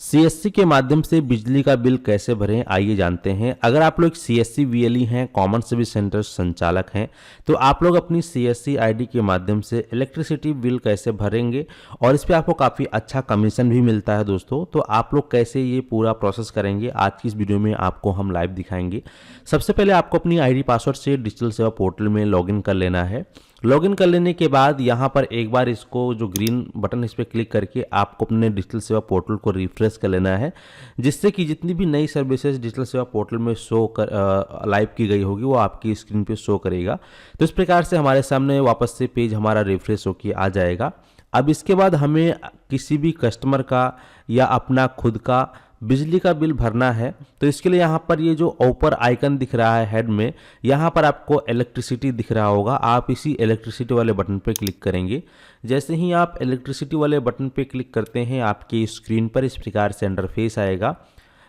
CSC के माध्यम से बिजली का बिल कैसे भरें, आइए जानते हैं। अगर आप लोग सीएससी वीएलई हैं, कॉमन सर्विस सेंटर संचालक हैं, तो आप लोग अपनी सीएससी आईडी के माध्यम से इलेक्ट्रिसिटी बिल कैसे भरेंगे और इस पे आपको काफ़ी अच्छा कमीशन भी मिलता है दोस्तों। तो आप लोग कैसे ये पूरा प्रोसेस करेंगे, आज की इस वीडियो में आपको हम लाइव दिखाएंगे। सबसे पहले आपको अपनी आईडी पासवर्ड से डिजिटल सेवा पोर्टल में लॉगिन कर लेना है। लॉगिन कर लेने के बाद यहाँ पर एक बार इसको जो ग्रीन बटन इस पर क्लिक करके आपको अपने डिजिटल सेवा पोर्टल को रिफ्रेश कर लेना है, जिससे कि जितनी भी नई सर्विसेज डिजिटल सेवा पोर्टल में शो कर लाइव की गई होगी वो आपकी स्क्रीन पे शो करेगा। तो इस प्रकार से हमारे सामने वापस से पेज हमारा रिफ्रेश होकर आ जाएगा। अब इसके बाद हमें किसी भी कस्टमर का या अपना खुद का बिजली का बिल भरना है, तो इसके लिए यहाँ पर ये जो ऊपर आइकन दिख रहा है हेड में, यहाँ पर आपको इलेक्ट्रिसिटी दिख रहा होगा। आप इसी इलेक्ट्रिसिटी वाले बटन पर क्लिक करेंगे। जैसे ही आप इलेक्ट्रिसिटी वाले बटन पर क्लिक करते हैं, आपकी स्क्रीन पर इस प्रकार से इंटरफेस आएगा।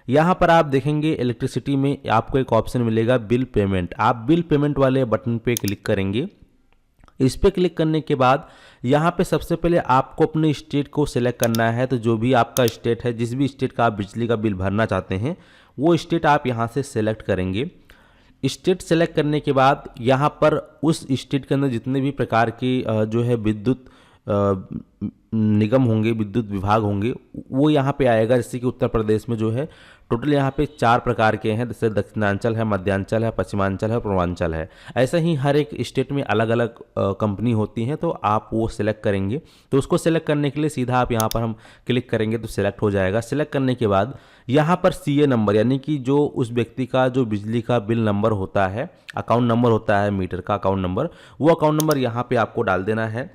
यहाँ पर आप देखेंगे इलेक्ट्रिसिटी में आपको एक ऑप्शन मिलेगा बिल पेमेंट। आप बिल पेमेंट वाले बटन पर क्लिक करेंगे। इस पर क्लिक करने के बाद यहाँ पे सबसे पहले आपको अपने स्टेट को सिलेक्ट करना है। तो जो भी आपका स्टेट है, जिस भी स्टेट का आप बिजली का बिल भरना चाहते हैं, वो स्टेट आप यहाँ से सिलेक्ट करेंगे। स्टेट सेलेक्ट करने के बाद यहाँ पर उस स्टेट के अंदर जितने भी प्रकार की जो है विद्युत निगम होंगे, विद्युत विभाग होंगे, वो यहाँ पे आएगा। जैसे कि उत्तर प्रदेश में जो है टोटल यहाँ पे 4 प्रकार के हैं, जैसे दक्षिणांचल है, मध्यांचल है, पश्चिमांचल है, पूर्वांचल है। ऐसा ही हर एक स्टेट में अलग अलग कंपनी होती हैं, तो आप वो सिलेक्ट करेंगे। तो उसको सिलेक्ट करने के लिए सीधा आप यहाँ पर हम क्लिक करेंगे तो सिलेक्ट हो जाएगा। सिलेक्ट करने के बाद यहाँ पर सीए नंबर, यानी कि जो उस व्यक्ति का जो बिजली का बिल नंबर होता है, अकाउंट नंबर होता है, मीटर का अकाउंट नंबर, वो अकाउंट नंबर यहाँ पर आपको डाल देना है।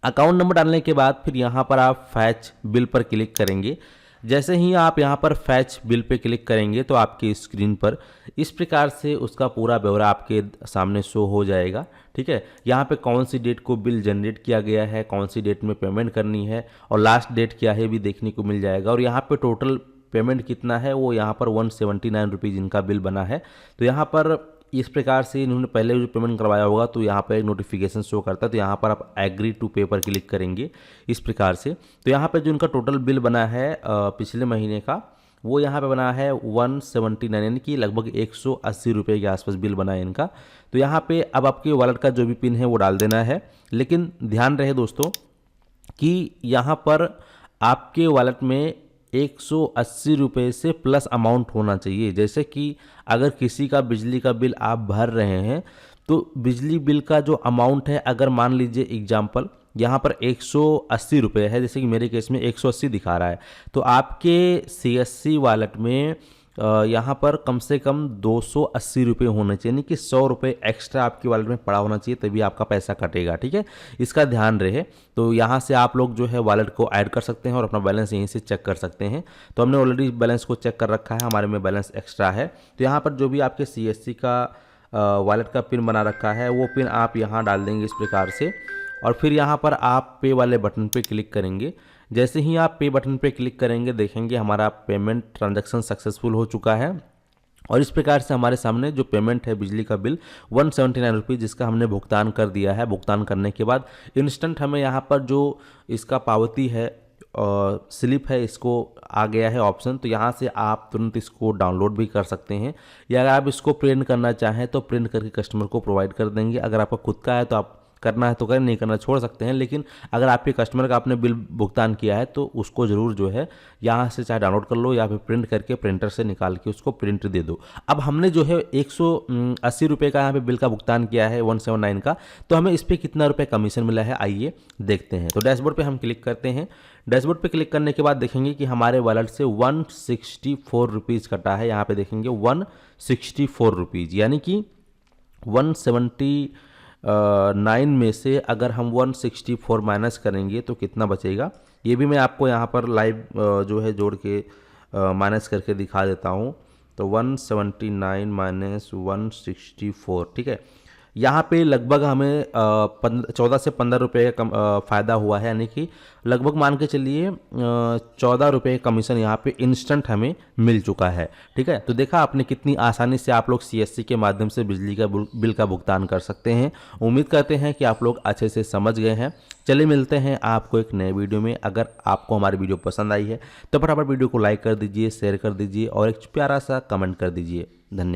अकाउंट नंबर डालने के बाद फिर यहाँ पर आप फैच बिल पर क्लिक करेंगे। जैसे ही आप यहाँ पर फैच बिल पे क्लिक करेंगे तो आपकी स्क्रीन पर इस प्रकार से उसका पूरा ब्यौरा आपके सामने शो हो जाएगा। ठीक है, यहाँ पे कौन सी डेट को बिल जनरेट किया गया है, कौन सी डेट में पेमेंट करनी है और लास्ट डेट क्या है भी देखने को मिल जाएगा। और यहाँ पे टोटल पेमेंट कितना है, वो यहाँ पर 179 रुपीज़ इनका बिल बना है। तो यहाँ पर इस प्रकार से इन्होंने पहले जो पेमेंट करवाया होगा, तो यहाँ पर एक नोटिफिकेशन शो करता है। तो यहाँ पर आप एग्री टू पे पर क्लिक करेंगे इस प्रकार से। तो यहाँ पर जो इनका टोटल बिल बना है पिछले महीने का, वो यहाँ पे बना है 179, यानी कि लगभग 180 रुपये के आसपास बिल बना है इनका। तो यहाँ पे अब आपके वॉलेट का जो भी पिन है वो डाल देना है। लेकिन ध्यान रहे दोस्तों कि यहाँ पर आपके वॉलेट में 180 रुपये से प्लस अमाउंट होना चाहिए। जैसे कि अगर किसी का बिजली का बिल आप भर रहे हैं, तो बिजली बिल का जो अमाउंट है, अगर मान लीजिए एग्जाम्पल यहाँ पर 180 रुपये है, जैसे कि मेरे केस में 180 दिखा रहा है, तो आपके सीएससी वॉलेट में यहाँ पर कम से कम 280 रुपये होने चाहिए, यानी कि 100 रुपये एक्स्ट्रा आपके वॉलेट में पड़ा होना चाहिए, तभी आपका पैसा कटेगा। ठीक है, इसका ध्यान रहे। तो यहाँ से आप लोग जो है वॉलेट को ऐड कर सकते हैं और अपना बैलेंस यहीं से चेक कर सकते हैं। तो हमने ऑलरेडी बैलेंस को चेक कर रखा है, हमारे में बैलेंस एक्स्ट्रा है। तो यहाँ पर जो भी आपके सीएससी का वॉलेट का पिन बना रखा है, वो पिन आप यहाँ डाल देंगे इस प्रकार से। और फिर यहाँ पर आप पे वाले बटन पे क्लिक करेंगे। जैसे ही आप पे बटन पे क्लिक करेंगे, देखेंगे हमारा पेमेंट ट्रांजैक्शन सक्सेसफुल हो चुका है। और इस प्रकार से हमारे सामने जो पेमेंट है बिजली का बिल 179 रुपीज़, जिसका हमने भुगतान कर दिया है। भुगतान करने के बाद इंस्टेंट हमें यहाँ पर जो इसका पावती है स्लिप है, इसको आ गया है ऑप्शन। तो यहाँ से आप तुरंत इसको डाउनलोड भी कर सकते हैं, या अगर आप इसको प्रिंट करना चाहें तो प्रिंट करके कस्टमर को प्रोवाइड कर देंगे। अगर आपका खुद का है तो आप करना है तो करें, नहीं करना छोड़ सकते हैं। लेकिन अगर आपके कस्टमर का आपने बिल भुगतान किया है तो उसको ज़रूर जो है यहाँ से चाहे डाउनलोड कर लो या फिर प्रिंट करके प्रिंटर से निकाल के उसको प्रिंट दे दो। अब हमने जो है 180 रुपये का यहाँ पे बिल का भुगतान किया है 179 का, तो हमें इस पर कितना रुपये कमीशन मिला है आइए देखते हैं। तो डैशबोर्ड पे हम क्लिक करते हैं। डैशबोर्ड पे क्लिक करने के बाद देखेंगे कि हमारे वॉलेट से 164 रुपीज़ कटा है। यहाँ पे देखेंगे 164 रुपीज़, यानी कि 179 में से अगर हम 164 माइनस करेंगे तो कितना बचेगा, ये भी मैं आपको यहाँ पर लाइव जो है जोड़ के माइनस करके दिखा देता हूँ। तो 179 माइनस 164, ठीक है, यहाँ पे लगभग हमें 14 से 15 रुपये का फ़ायदा हुआ है, यानी कि लगभग मान के चलिए 14 रुपये कमीशन यहाँ पे इंस्टेंट हमें मिल चुका है। ठीक है, तो देखा आपने कितनी आसानी से आप लोग सीएससी के माध्यम से बिजली का बिल का भुगतान कर सकते हैं। उम्मीद करते हैं कि आप लोग अच्छे से समझ गए हैं। चलिए मिलते हैं आपको एक नए वीडियो में। अगर आपको हमारी वीडियो पसंद आई है तो फटाफट वीडियो को लाइक कर दीजिए, शेयर कर दीजिए और एक प्यारा सा कमेंट कर दीजिए।